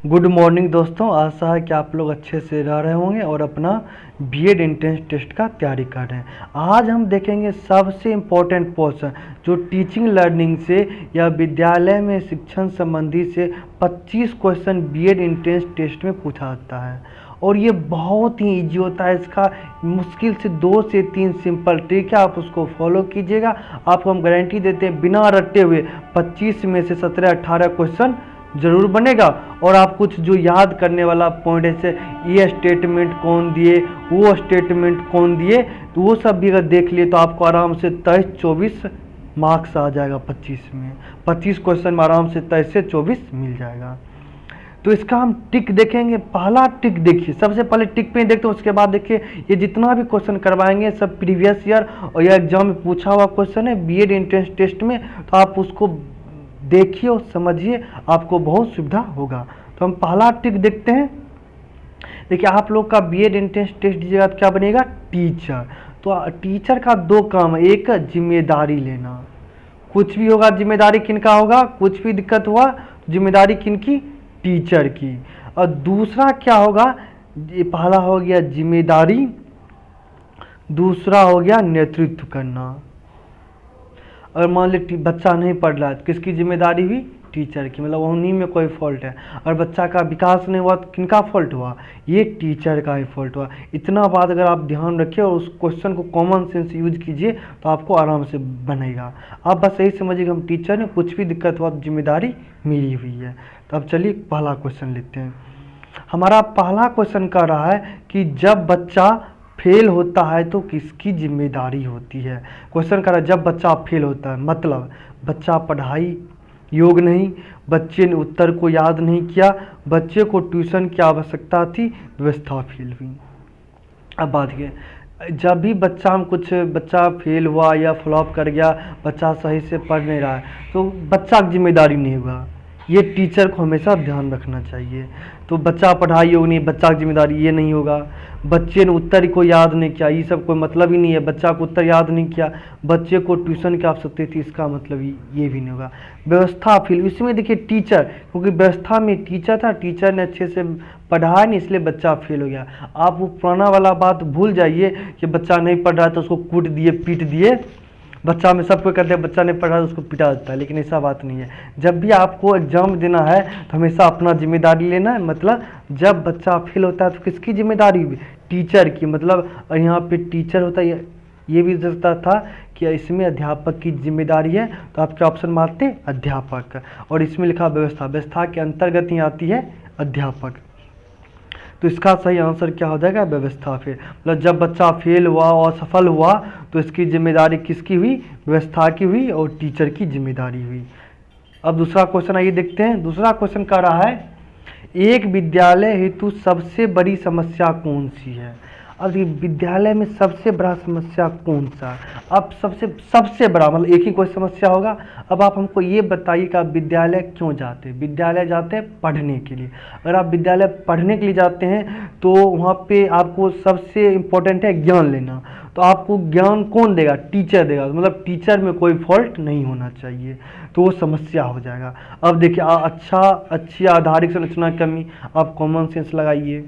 Good morning दोस्तों, आशा है कि आप लोग अच्छे से रह रहे होंगे और अपना बीएड एंट्रेंस टेस्ट का तैयारी कर रहे हैं। आज हम देखेंगे सबसे इम्पोर्टेंट पोर्शन जो टीचिंग लर्निंग से या विद्यालय में शिक्षण संबंधी से 25 क्वेश्चन बीएड एंट्रेंस टेस्ट में पूछा जाता है और ये बहुत ही ईजी होता है। इसका मुश्किल से 2 से 3 सिंपल ट्रिक है, आप उसको फॉलो कीजिएगा। आपको हम गारंटी देते हैं बिना रटे हुए 25 में से 17-18 क्वेश्चन जरूर बनेगा। और आप कुछ जो याद करने वाला पॉइंट जैसे ये स्टेटमेंट कौन दिए, वो स्टेटमेंट कौन दिए, तो वो सब भी अगर देख लिए तो आपको आराम से 23-24 मार्क्स आ जाएगा। 25 में 25 क्वेश्चन में आराम से 23 से 24 मिल जाएगा। तो इसका हम टिक देखेंगे। पहला टिक देखिए, सबसे पहले टिक पे देखते हैं, उसके बाद देखिए ये जितना भी क्वेश्चन करवाएंगे सब प्रीवियस ईयर और या एग्जाम में पूछा हुआ क्वेश्चन है बीएड एंट्रेंस टेस्ट में, तो आप उसको देखिए और समझिए, आपको बहुत सुविधा होगा। तो हम पहला टिक देखते हैं। देखिए आप लोग का बीएड एंट्रेंस टेस्ट दीजिएगा तो क्या बनेगा, टीचर। तो टीचर का 2 काम है, एक जिम्मेदारी लेना, कुछ भी होगा जिम्मेदारी किनका होगा, कुछ भी दिक्कत हुआ जिम्मेदारी किनकी, टीचर की। और दूसरा क्या होगा, ये पहला हो गया जिम्मेदारी, दूसरा हो गया नेतृत्व करना। और मान ली बच्चा नहीं पढ़ रहा है तो किसकी जिम्मेदारी हुई, टीचर की, मतलब उन्हीं में कोई फॉल्ट है। और बच्चा का विकास नहीं हुआ तो किनका फॉल्ट हुआ, ये टीचर का ही फॉल्ट हुआ। इतना बात अगर आप ध्यान रखिए और उस क्वेश्चन को कॉमन सेंस यूज कीजिए तो आपको आराम से बनेगा। आप बस यही समझिए कि हम टीचर ने, कुछ भी दिक्कत हुआ तो जिम्मेदारी मेरी हुई है। तो अब चलिए पहला क्वेश्चन लेते हैं। हमारा पहला क्वेश्चन कह रहा है कि जब बच्चा फेल होता है तो किसकी जिम्मेदारी होती है। क्वेश्चन कर रहा है जब बच्चा फेल होता है, मतलब बच्चा पढ़ाई योग नहीं, बच्चे ने उत्तर को याद नहीं किया, बच्चे को ट्यूशन की आवश्यकता थी, व्यवस्था फेल हुई। अब बात ये, जब भी बच्चा फेल हुआ या फ्लॉप कर गया, बच्चा सही से पढ़ नहीं रहा है तो बच्चा की जिम्मेदारी नहीं हुआ, ये टीचर को हमेशा ध्यान रखना चाहिए। तो बच्चा पढ़ाई योग नहीं, बच्चा की जिम्मेदारी ये नहीं होगा। बच्चे ने उत्तर को याद नहीं किया, ये सब कोई मतलब ही नहीं है। बच्चा को उत्तर याद नहीं किया, बच्चे को ट्यूशन की आवश्यकता थी, इसका मतलब ये भी नहीं होगा। व्यवस्था फेल, इसमें देखिए टीचर, क्योंकि व्यवस्था में टीचर था, टीचर ने अच्छे से पढ़ाया नहीं इसलिए बच्चा फेल हो गया। आप वो पुराना वाला बात भूल जाइए कि बच्चा नहीं पढ़ रहा है तो उसको कूट दिए, पीट दिए। बच्चा में सब कोई कहते हैं बच्चा नहीं पढ़ रहा है उसको पिटा देता है, लेकिन ऐसा बात नहीं है। जब भी आपको एग्जाम देना है तो हमेशा अपना जिम्मेदारी लेना है। मतलब जब बच्चा फेल होता है तो किसकी जिम्मेदारी हुई, टीचर की। मतलब यहाँ पे टीचर होता है, ये भी सकता था कि इसमें अध्यापक की जिम्मेदारी है, तो आपके ऑप्शन मारते अध्यापक। और इसमें लिखा व्यवस्था, व्यवस्था के अंतर्गत ही आती है अध्यापक। तो इसका सही आंसर क्या हो जाएगा, व्यवस्था फेल। मतलब जब बच्चा फेल हुआ और सफल हुआ तो इसकी जिम्मेदारी किसकी हुई, व्यवस्था की हुई और टीचर की जिम्मेदारी हुई। अब दूसरा क्वेश्चन आइए देखते हैं। दूसरा क्वेश्चन कह रहा है एक विद्यालय हेतु सबसे बड़ी समस्या कौन सी है। अब ये विद्यालय में सबसे बड़ा समस्या कौन सा, अब सबसे बड़ा मतलब एक ही कोई समस्या होगा। अब आप हमको ये बताइए कि आप विद्यालय क्यों जाते हैं। विद्यालय जाते हैं पढ़ने के लिए। अगर आप विद्यालय पढ़ने के लिए जाते हैं तो वहाँ पे आपको सबसे इम्पोर्टेंट है ज्ञान लेना। तो आपको ज्ञान कौन देगा, टीचर देगा। मतलब टीचर में कोई फॉल्ट नहीं होना चाहिए, तो वो समस्या हो जाएगा। अब देखिए अच्छी आधारिक संरचना की कमी, आप कॉमन सेंस लगाइए।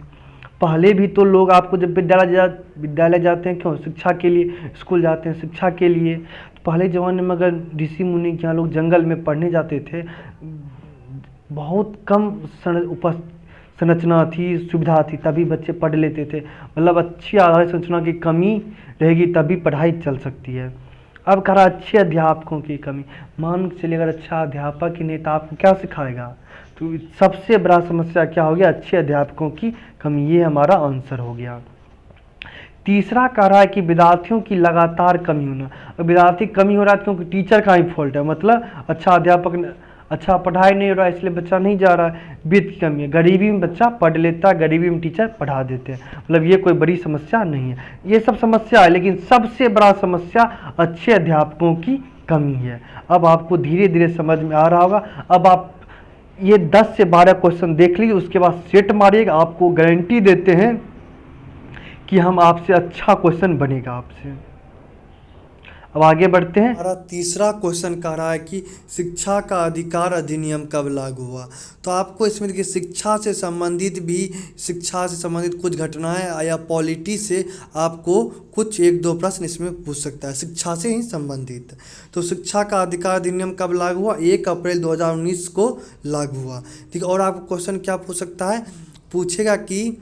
पहले भी तो लोग आपको जब विद्यालय जाते हैं क्यों, शिक्षा के लिए, स्कूल जाते हैं शिक्षा के लिए। तो पहले ज़माने में अगर ऋषि मुनि के यहाँ लोग जंगल में पढ़ने जाते थे, बहुत कम संरचना थी, सुविधा थी, तभी बच्चे पढ़ लेते थे। मतलब अच्छी आधारिक संरचना की कमी रहेगी तभी पढ़ाई चल सकती है। अब कह रहा अच्छे अध्यापकों की कमी, मान के चलिए अगर अच्छा अध्यापक ही नहीं तो आपको क्या सिखाएगा। तो सबसे बड़ा समस्या क्या हो गया, अच्छे अध्यापकों की कमी, ये हमारा आंसर हो गया। तीसरा कह रहा है कि विद्यार्थियों की लगातार कमी होना। विद्यार्थी कमी हो रहा है क्योंकि टीचर का ही फॉल्ट है। मतलब अच्छा अध्यापक, अच्छा पढ़ाई नहीं हो रहा है इसलिए बच्चा नहीं जा रहा है, वित्त की कमी है। गरीबी में बच्चा पढ़ लेता है, गरीबी में टीचर पढ़ा देते हैं। मतलब ये कोई बड़ी समस्या नहीं है, ये सब समस्या है, लेकिन सबसे बड़ा समस्या अच्छे अध्यापकों की कमी है। अब आपको धीरे धीरे समझ में आ रहा होगा। अब आप ये 10 से 12 क्वेश्चन देख लीजिए, उसके बाद सेट मारिएगा। आपको गारंटी देते हैं कि हम आपसे अच्छा क्वेश्चन बनेगा आपसे। अब आगे बढ़ते हैं। हमारा तीसरा क्वेश्चन कह रहा है कि शिक्षा का अधिकार अधिनियम कब लागू हुआ। तो आपको इसमें देखिए शिक्षा से संबंधित कुछ घटनाएं या पॉलिटी से आपको कुछ एक दो प्रश्न इसमें पूछ सकता है, शिक्षा से ही संबंधित। तो शिक्षा का अधिकार अधिनियम कब लागू हुआ? 1 अप्रैल 2019 को लागू हुआ। ठीक है, और आपको क्वेश्चन क्या पूछ सकता है? पूछेगा कि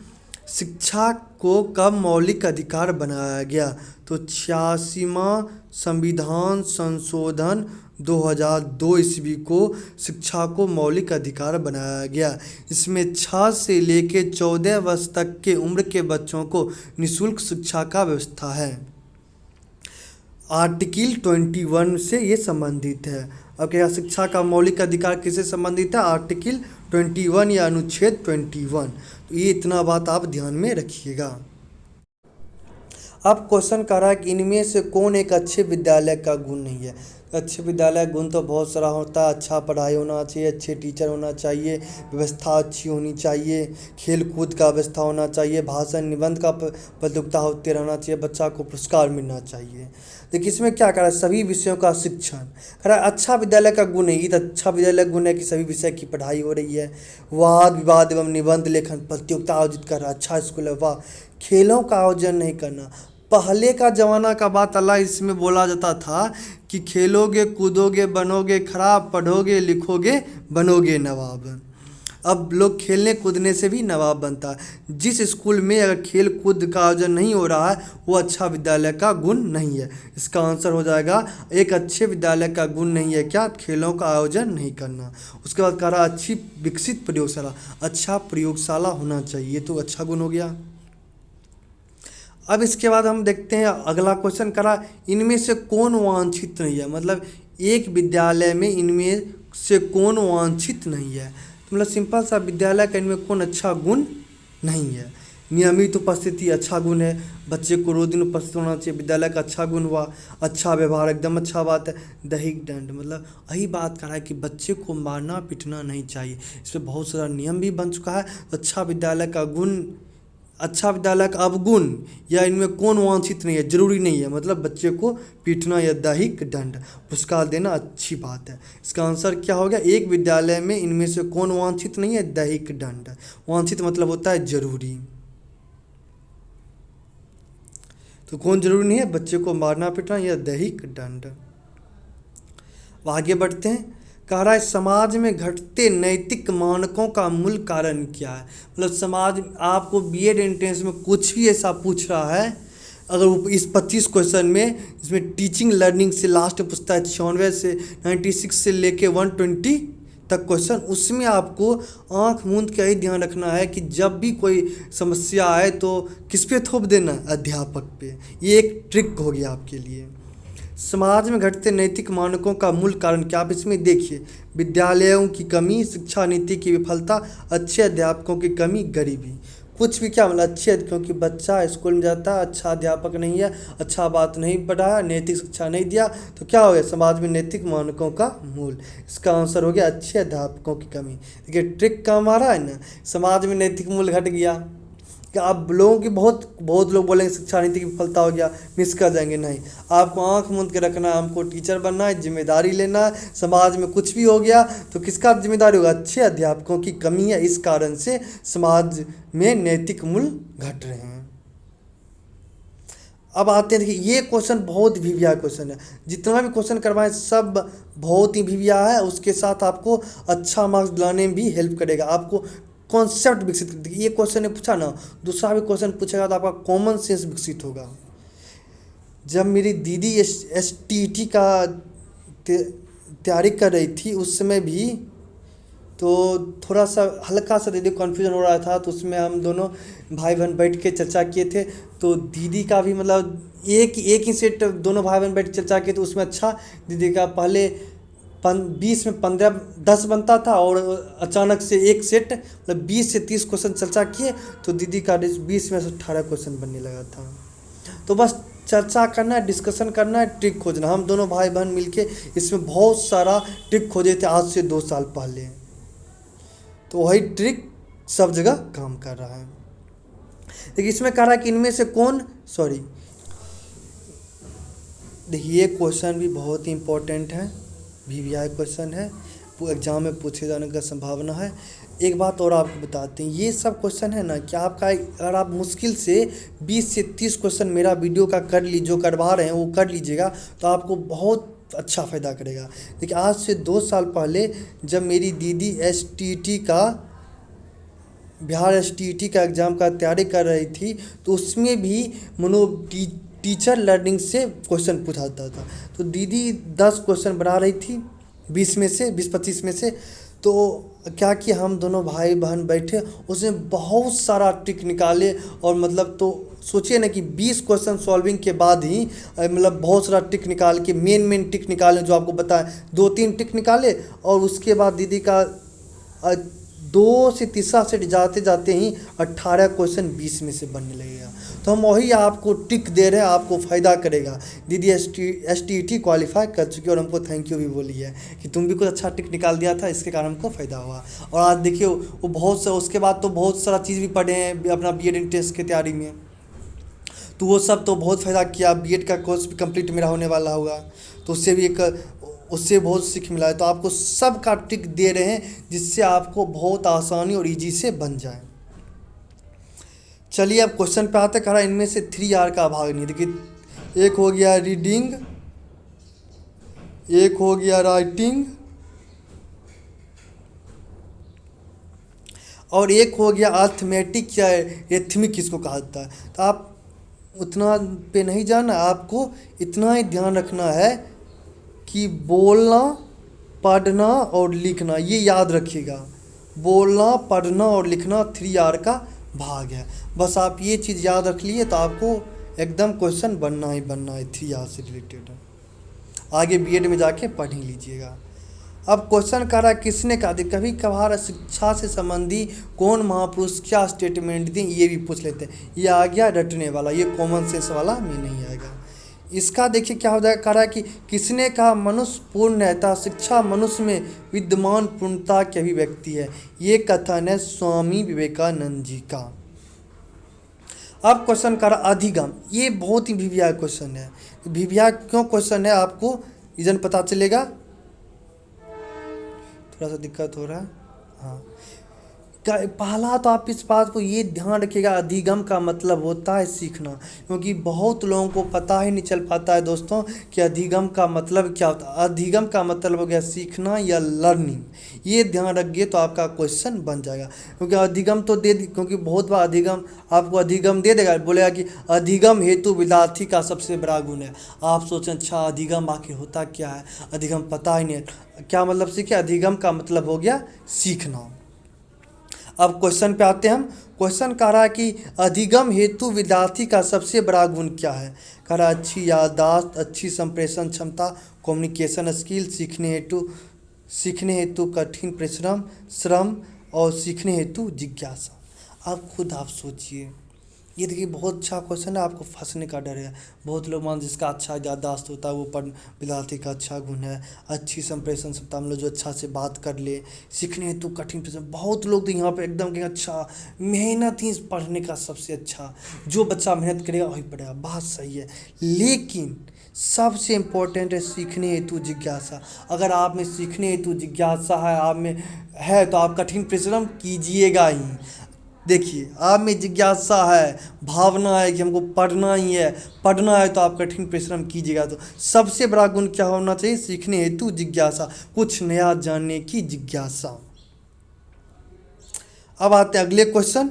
शिक्षा को कब मौलिक अधिकार बनाया गया। तो 86वां संविधान संशोधन 2002 ईस्वी को शिक्षा को मौलिक अधिकार बनाया गया। इसमें 6 से लेके 14 वर्ष तक के उम्र के बच्चों को निःशुल्क शिक्षा का व्यवस्था है। आर्टिकल 21 से ये संबंधित है। अब क्या शिक्षा का मौलिक अधिकार किससे संबंधित है? आर्टिकल 21 या अनुच्छेद 21। तो ये इतना बात आप ध्यान में रखिएगा। अब क्वेश्चन कर रहा है कि इनमें से कौन एक अच्छे विद्यालय का गुण नहीं है। अच्छे विद्यालय गुण तो बहुत सारा होता है। अच्छा पढ़ाई होना चाहिए, अच्छे टीचर होना चाहिए, व्यवस्था अच्छी होनी चाहिए, खेल कूद का व्यवस्था होना चाहिए, भाषण निबंध का प्रतियोगिता होते रहना चाहिए, बच्चा को पुरस्कार मिलना चाहिए। देखिए इसमें क्या करा है? सभी विषयों का शिक्षण करा। अच्छा विद्यालय का गुण है, तो अच्छा विद्यालय गुण है कि सभी विषय की पढ़ाई हो रही है, वाद विवाद एवं निबंध लेखन प्रतियोगिता आयोजित कर रहा है, अच्छा स्कूल है। वाह, खेलों का आयोजन नहीं करना। पहले का ज़माना का बात अलग, इसमें बोला जाता था कि खेलोगे कूदोगे बनोगे खराब, पढ़ोगे लिखोगे बनोगे नवाब। अब लोग खेलने कूदने से भी नवाब बनता है। जिस स्कूल में अगर खेल कूद का आयोजन नहीं हो रहा है वो अच्छा विद्यालय का गुण नहीं है। इसका आंसर हो जाएगा एक अच्छे विद्यालय का गुण नहीं है क्या? खेलों का आयोजन नहीं करना। उसके बाद कह रहा अच्छी विकसित प्रयोगशाला, अच्छा प्रयोगशाला होना चाहिए, तो अच्छा गुण हो गया। अब इसके बाद हम देखते हैं अगला क्वेश्चन करा, इनमें से कौन वांछित नहीं है। मतलब एक विद्यालय में इनमें से कौन वांछित नहीं है। तो मतलब सिंपल सा विद्यालय का इनमें कौन अच्छा गुण नहीं है। नियमित उपस्थिति अच्छा गुण है, बच्चे को रोज दिन उपस्थित होना चाहिए, विद्यालय का अच्छा गुण हुआ। अच्छा व्यवहार एकदम अच्छा बात है। दैहिक दंड मतलब यही बात कर रहा है कि बच्चे को मारना पीटना नहीं चाहिए। इस पर बहुत सारा नियम भी बन चुका है। तो अच्छा विद्यालय का गुण, अच्छा विद्यालय का अवगुण या इनमें कौन वांछित नहीं है, जरूरी नहीं है। मतलब बच्चे को पीटना या दैहिक दंड पुरस्कार देना अच्छी बात है। इसका आंसर क्या हो गया? एक विद्यालय में इनमें से कौन वांछित नहीं है? दैहिक दंड। वांछित मतलब होता है जरूरी। तो कौन जरूरी नहीं है? बच्चे को मारना पीटना या दैहिक दंड। आगे बढ़ते हैं। कह रहा है समाज में घटते नैतिक मानकों का मूल कारण क्या है। मतलब समाज, आपको बीएड एंट्रेंस में कुछ भी ऐसा पूछ रहा है, अगर वो इस 25 क्वेश्चन में इसमें टीचिंग लर्निंग से लास्ट पूछता है 96 से 96 से लेके 120 तक क्वेश्चन, उसमें आपको आंख मूंद के ही ध्यान रखना है कि जब भी कोई समस्या आए तो किस पे थोप देना? अध्यापक पे। ये एक ट्रिक हो गया आपके लिए। समाज में घटते नैतिक मानकों का मूल कारण क्या? आप इसमें देखिए, विद्यालयों की कमी, शिक्षा नीति की विफलता, अच्छे अध्यापकों की कमी, गरीबी। कुछ भी क्या मतलब अच्छे, क्योंकि बच्चा स्कूल में जाता है, अच्छा अध्यापक नहीं है, अच्छा बात नहीं पढ़ाया, नैतिक शिक्षा नहीं दिया, तो क्या हो गया? समाज में नैतिक मानकों का मूल। इसका आंसर हो गया अच्छे अध्यापकों की कमी। देखिए ट्रिक काम आ रहा है ना, समाज में नैतिक मूल घट गया। कि आप लोगों की बहुत लोग बोलेंगे शिक्षा नीति की विफलता हो गया, मिस कर जाएंगे। नहीं, आपको आंख मूंद के रखना है, हमको टीचर बनना है, जिम्मेदारी लेना है। समाज में कुछ भी हो गया तो किसका जिम्मेदारी होगा? अच्छे अध्यापकों की कमी है, इस कारण से समाज में नैतिक मूल्य घट रहे हैं। अब आते हैं, देखिए ये क्वेश्चन बहुत भिविया क्वेश्चन है। जितना भी क्वेश्चन करवाएं सब बहुत ही भिविया है, उसके साथ आपको अच्छा मार्क्स दिलाने में भी हेल्प करेगा। आपको कॉन्सेप्ट विकसित कर देगी। ये क्वेश्चन ने पूछा ना, दूसरा भी क्वेश्चन पूछेगा तो आपका कॉमन सेंस विकसित होगा। जब मेरी दीदी STET का तैयारी कर रही थी उस समय भी तो थोड़ा सा हल्का सा दीदी कन्फ्यूजन हो रहा था, तो उसमें हम दोनों भाई बहन बैठ के चर्चा किए थे। तो दीदी का भी मतलब एक ही सेट दोनों भाई बहन बैठ के चर्चा किए, तो उसमें अच्छा दीदी का पहले 20 में 15-10 बनता था और अचानक से एक सेट मतलब 20 से 30 क्वेश्चन चर्चा किए तो दीदी का 20 में से 18 क्वेश्चन बनने लगा था। तो बस चर्चा करना है, डिस्कशन करना है, ट्रिक खोजना। हम दोनों भाई बहन मिलके इसमें बहुत सारा ट्रिक खोजे थे आज से 2 साल पहले, तो वही ट्रिक सब जगह काम कर रहा है। देखिए इसमें कह रहा है कि इनमें से कौन देखिए ये क्वेश्चन भी बहुत ही इम्पोर्टेंट है, वीवीआई क्वेश्चन है, वो एग्ज़ाम में पूछे जाने का संभावना है। एक बात और आपको बताते हैं, ये सब क्वेश्चन है ना कि आपका अगर आप मुश्किल से 20 से 30 क्वेश्चन मेरा वीडियो का कर ली जो करवा रहे हैं वो कर लीजिएगा तो आपको बहुत अच्छा फ़ायदा करेगा। देखिए आज से 2 साल पहले जब मेरी दीदी एसटीईटी का बिहार एसटीईटी का एग्ज़ाम का तैयारी कर रही थी तो उसमें भी टीचर लर्निंग से क्वेश्चन पूछाता था। तो दीदी 10 क्वेश्चन बना रही थी 20 में से 20-25 में से। तो क्या कि हम दोनों भाई बहन बैठे उसमें बहुत सारा ट्रिक निकाले और मतलब तो सोचिए ना कि 20 क्वेश्चन सॉल्विंग के बाद ही मतलब बहुत सारा ट्रिक निकाल के मेन ट्रिक निकाले जो आपको बताएं 2-3 ट्रिक निकाले और उसके बाद दीदी का 2 से तीसरा सेट जाते जाते ही 18 क्वेश्चन 20 में से बनने लगेगा। तो हम वही आपको टिक दे रहे हैं, आपको फ़ायदा करेगा। दीदी एसटीईटी क्वालिफाई कर चुकी है और हमको थैंक यू भी बोली है कि तुम भी कुछ अच्छा टिक निकाल दिया था, इसके कारण हमको फ़ायदा हुआ। और आज देखिए वो बहुत सा उसके बाद तो बहुत सारा चीज़ भी पढ़े हैं अपना बीएड एंट्रेंस की तैयारी में, तो वो सब तो बहुत फ़ायदा किया। बीएड का कोर्स भी कंप्लीट मेरा होने वाला होगा तो उससे बहुत सीख मिला है। तो आपको सब का ट्रिक दे रहे हैं जिससे आपको बहुत आसानी और इजी से बन जाए। चलिए अब क्वेश्चन पे आते करा इनमें से 3R का भाग नहीं। देखिए एक हो गया रीडिंग, एक हो गया राइटिंग और एक हो गया अर्थमेटिक या एथमिक इसको कहा जाता है। तो आप उतना पे नहीं जाना, आपको इतना ही ध्यान रखना है कि बोलना पढ़ना और लिखना, ये याद रखिएगा। बोलना पढ़ना और लिखना 3R का भाग है। बस आप ये चीज़ याद रख लिए तो आपको एकदम क्वेश्चन बनना ही बनना है 3R से रिलेटेड। आगे बीएड में जाके पढ़ ही लीजिएगा। अब क्वेश्चन कह रहा है किसने कहा थी कभी कभार शिक्षा से संबंधी कौन महापुरुष क्या स्टेटमेंट दें, ये भी पूछ लेते हैं। ये आ गया रटने वाला, ये कॉमन सेंस वाला में नहीं आएगा। इसका देखिए क्या हो जाएगा, कह रहा है कि किसने कहा मनुष्य पूर्ण है तथा शिक्षा मनुष्य में विद्यमान पूर्णता की अभिव्यक्ति है। ये कथन है स्वामी विवेकानंद जी का। अब क्वेश्चन कर अधिगम, ये बहुत ही वीवीआई क्वेश्चन है। वीवीआई क्यों क्वेश्चन है आपको रीजन पता चलेगा, थोड़ा सा दिक्कत हो रहा है। हाँ, पहला तो आप इस बात को ये ध्यान रखिएगा, अधिगम का मतलब होता है सीखना, क्योंकि बहुत लोगों को पता ही नहीं चल पाता है दोस्तों कि अधिगम का मतलब क्या होता है। अधिगम का मतलब हो गया सीखना या लर्निंग, ये ध्यान रखिए तो आपका क्वेश्चन बन जाएगा। क्योंकि अधिगम तो क्योंकि बहुत बार अधिगम आपको अधिगम दे देगा, बोलेगा कि अधिगम हेतु विद्यार्थी का सबसे बड़ा गुण है। आप सोचें अच्छा अधिगम आखिर होता क्या है, अधिगम पता ही नहीं है, क्या मतलब सीखे। अधिगम का मतलब हो गया सीखना। अब क्वेश्चन पे आते हैं हम। क्वेश्चन कह रहा है कि अधिगम हेतु विद्यार्थी का सबसे बड़ा गुण क्या है। कह रहा है अच्छी याददाश्त, अच्छी संप्रेषण क्षमता, कम्युनिकेशन स्किल, सीखने हेतु कठिन परिश्रम, श्रम और सीखने हेतु जिज्ञासा। अब खुद आप सोचिए, ये देखिए बहुत अच्छा क्वेश्चन है, आपको फंसने का डर है। बहुत लोग मान जिसका अच्छा याददाश्त होता है वो विद्यार्थी का अच्छा गुण है। अच्छी संप्रेषण क्षमता मतलब जो अच्छा से बात कर ले, सीखने हेतु कठिन परिश्रम, बहुत लोग तो यहाँ पे एकदम कि अच्छा मेहनत ही पढ़ने का सबसे अच्छा, जो बच्चा मेहनत करेगा वही पढ़ेगा, बात सही है। लेकिन सबसे इम्पोर्टेंट है सीखने हेतु जिज्ञासा। अगर आप में सीखने हेतु जिज्ञासा है, आप में है तो आप कठिन परिश्रम कीजिएगा ही। देखिए आप में जिज्ञासा है, भावना है कि हमको पढ़ना ही है, पढ़ना है तो आप कठिन परिश्रम कीजिएगा। तो सबसे बड़ा गुण क्या होना चाहिए, सीखने हेतु जिज्ञासा, कुछ नया जानने की जिज्ञासा। अब आते हैं अगले क्वेश्चन।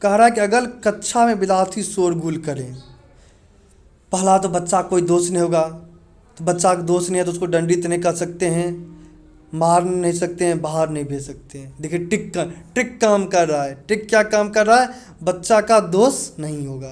कह रहा है कि अगर कक्षा में विद्यार्थी शोरगुल करें, पहला तो बच्चा कोई दोष नहीं होगा, तो बच्चा का दोष नहीं है तो उसको दंडित नहीं कर सकते हैं, मार नहीं सकते हैं, बाहर नहीं भेज सकते हैं। देखिए ट्रिक काम कर रहा है। ट्रिक क्या काम कर रहा है, बच्चा का दोष नहीं होगा।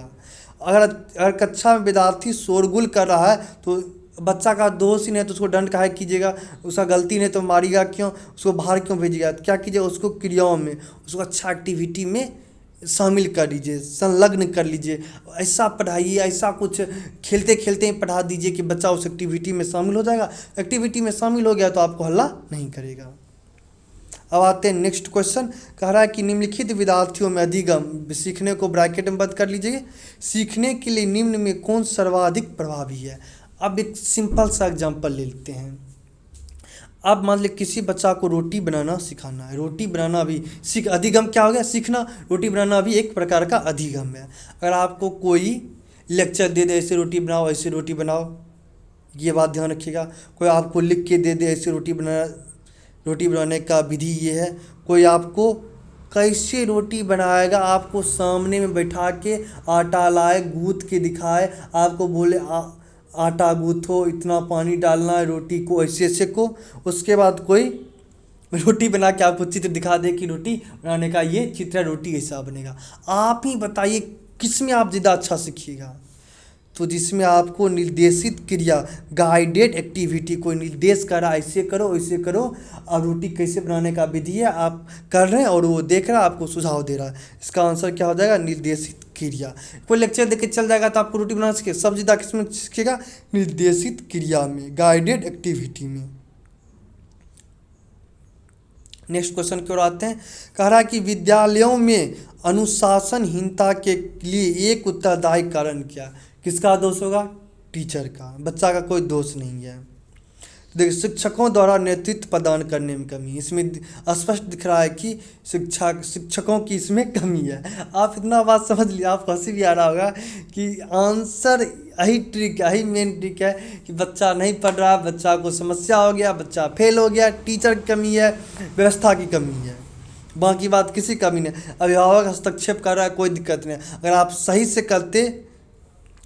अगर कक्षा में विद्यार्थी शोरगुल कर रहा है तो बच्चा का दोष ही नहीं तो उसको दंड काहे कीजिएगा, उसका गलती नहीं तो मारिएगा क्यों, उसको बाहर क्यों भेजिएगा। क्या कीजिएगा, उसको क्रियाओं में, उसको अच्छा एक्टिविटी में शामिल कर लीजिए, संलग्न कर लीजिए, ऐसा पढ़ाइए, ऐसा कुछ खेलते खेलते ही पढ़ा दीजिए कि बच्चा उस एक्टिविटी में शामिल हो जाएगा। एक्टिविटी में शामिल हो गया तो आपको हल्ला नहीं करेगा। अब आते हैं नेक्स्ट क्वेश्चन। कह रहा है कि निम्नलिखित विद्यार्थियों में अधिगम, सीखने को ब्रैकेट में बंद कर लीजिए, सीखने के लिए निम्न में कौन सर्वाधिक प्रभावी है। अब एक सिंपल सा एग्जांपल ले लेते हैं। अब मान लीजिए किसी बच्चा को रोटी बनाना सिखाना है। रोटी बनाना भी अधिगम क्या हो गया? सीखना। रोटी बनाना भी एक प्रकार का अधिगम है। अगर आपको कोई लेक्चर दे दे ऐसे रोटी बनाओ, ऐसे रोटी बनाओ, ये बात ध्यान रखिएगा। कोई आपको लिख के दे दे ऐसे रोटी बनाने का विधि ये है। कोई आपको कैसे रोटी बनाएगा, आपको सामने में बैठा के आटा लाए, गूँथ के दिखाए, आपको बोले आटा गूँथो, इतना पानी डालना है, रोटी को ऐसे ऐसे को, उसके बाद कोई रोटी बना के आपको चित्र दिखा दे कि रोटी बनाने का ये चित्र है, रोटी ऐसा बनेगा। आप ही बताइए किस में आप ज़्यादा अच्छा सीखिएगा? तो जिसमें आपको निर्देशित क्रिया, गाइडेड एक्टिविटी, कोई निर्देश कर रहा है ऐसे करो ऐसे करो, और रोटी कैसे बनाने का विधि है आप कर रहे हैं और वो देख रहा है, आपको सुझाव दे रहा है। इसका आंसर क्या हो जाएगा? निर्देशित क्रिया। कोई लेक्चर देख के चल जाएगा तो आपको रोटी बनाना सीखे, सब ज़्यादा किस में सीखेगा? निर्देशित क्रिया में, गाइडेड एक्टिविटी में। नेक्स्ट क्वेश्चन की ओर आते हैं। कह रहा है कि विद्यालयों में अनुशासनहीनता के लिए एक उत्तरदायी कारण क्या? किसका दोष होगा? टीचर का। बच्चा का कोई दोष नहीं है। देखिए, शिक्षकों द्वारा नेतृत्व प्रदान करने में कमी, इसमें स्पष्ट दिख रहा है कि शिक्षकों की इसमें कमी है। आप इतना बात समझ लिया, आप हंसी भी आ रहा होगा कि आंसर यही ट्रिक, यही मेन ट्रिक है कि बच्चा नहीं पढ़ रहा, बच्चा को समस्या हो गया, बच्चा फेल हो गया, टीचर की कमी है, व्यवस्था की कमी है, बाकी बात किसी कमी नहीं। अभिभावक हस्तक्षेप कर रहा है, कोई दिक्कत नहीं। अगर आप सही से करते,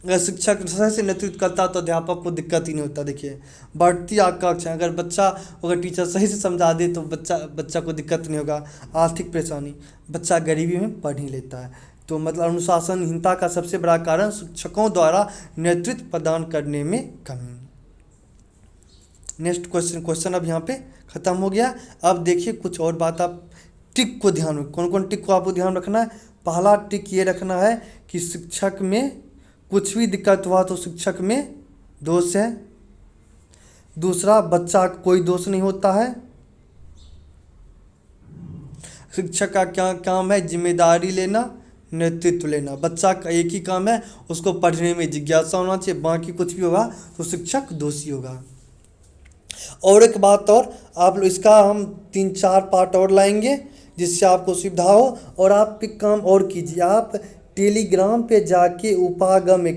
अगर शिक्षक सही से नेतृत्व करता तो अध्यापक को दिक्कत ही नहीं होता। देखिए, बढ़ती आकांक्षा, अगर टीचर सही से समझा दे तो बच्चा को दिक्कत नहीं होगा। आर्थिक परेशानी, बच्चा गरीबी में पढ़ ही लेता है। तो मतलब अनुशासनहीनता का सबसे बड़ा कारण शिक्षकों द्वारा नेतृत्व प्रदान करने में कमी। नेक्स्ट क्वेश्चन अब यहाँ पे ख़त्म हो गया। अब देखिए कुछ और बात, आप टिक को ध्यान रखें। कौन कौन टिक को आपको ध्यान रखना है? पहला टिक ये रखना है कि शिक्षक में कुछ भी दिक्कत हुआ तो शिक्षक में दोष है। दूसरा, बच्चा का कोई दोष नहीं होता है। शिक्षक का क्या काम है? जिम्मेदारी लेना, नेतृत्व लेना। बच्चा का एक ही काम है, उसको पढ़ने में जिज्ञासा होना चाहिए। बाकी कुछ भी होगा तो शिक्षक दोषी होगा। और एक बात और, आप इसका हम 3-4 पार्ट और लाएंगे जिससे आपको सुविधा हो। और आप एक काम और कीजिए, आप टेलीग्राम पे जाके उपागम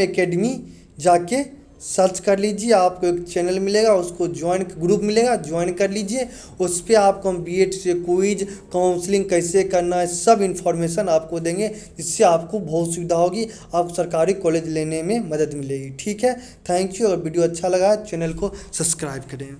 एकेडमी जाके सर्च कर लीजिए। आपको एक चैनल मिलेगा, उसको ग्रुप मिलेगा, ज्वाइन कर लीजिए। उस पर आपको हम बीएड से क्विज, काउंसलिंग कैसे करना है, सब इन्फॉर्मेशन आपको देंगे, जिससे आपको बहुत सुविधा होगी, आपको सरकारी कॉलेज लेने में मदद मिलेगी। ठीक है, थैंक यू। और वीडियो अच्छा लगा चैनल को सब्सक्राइब करें।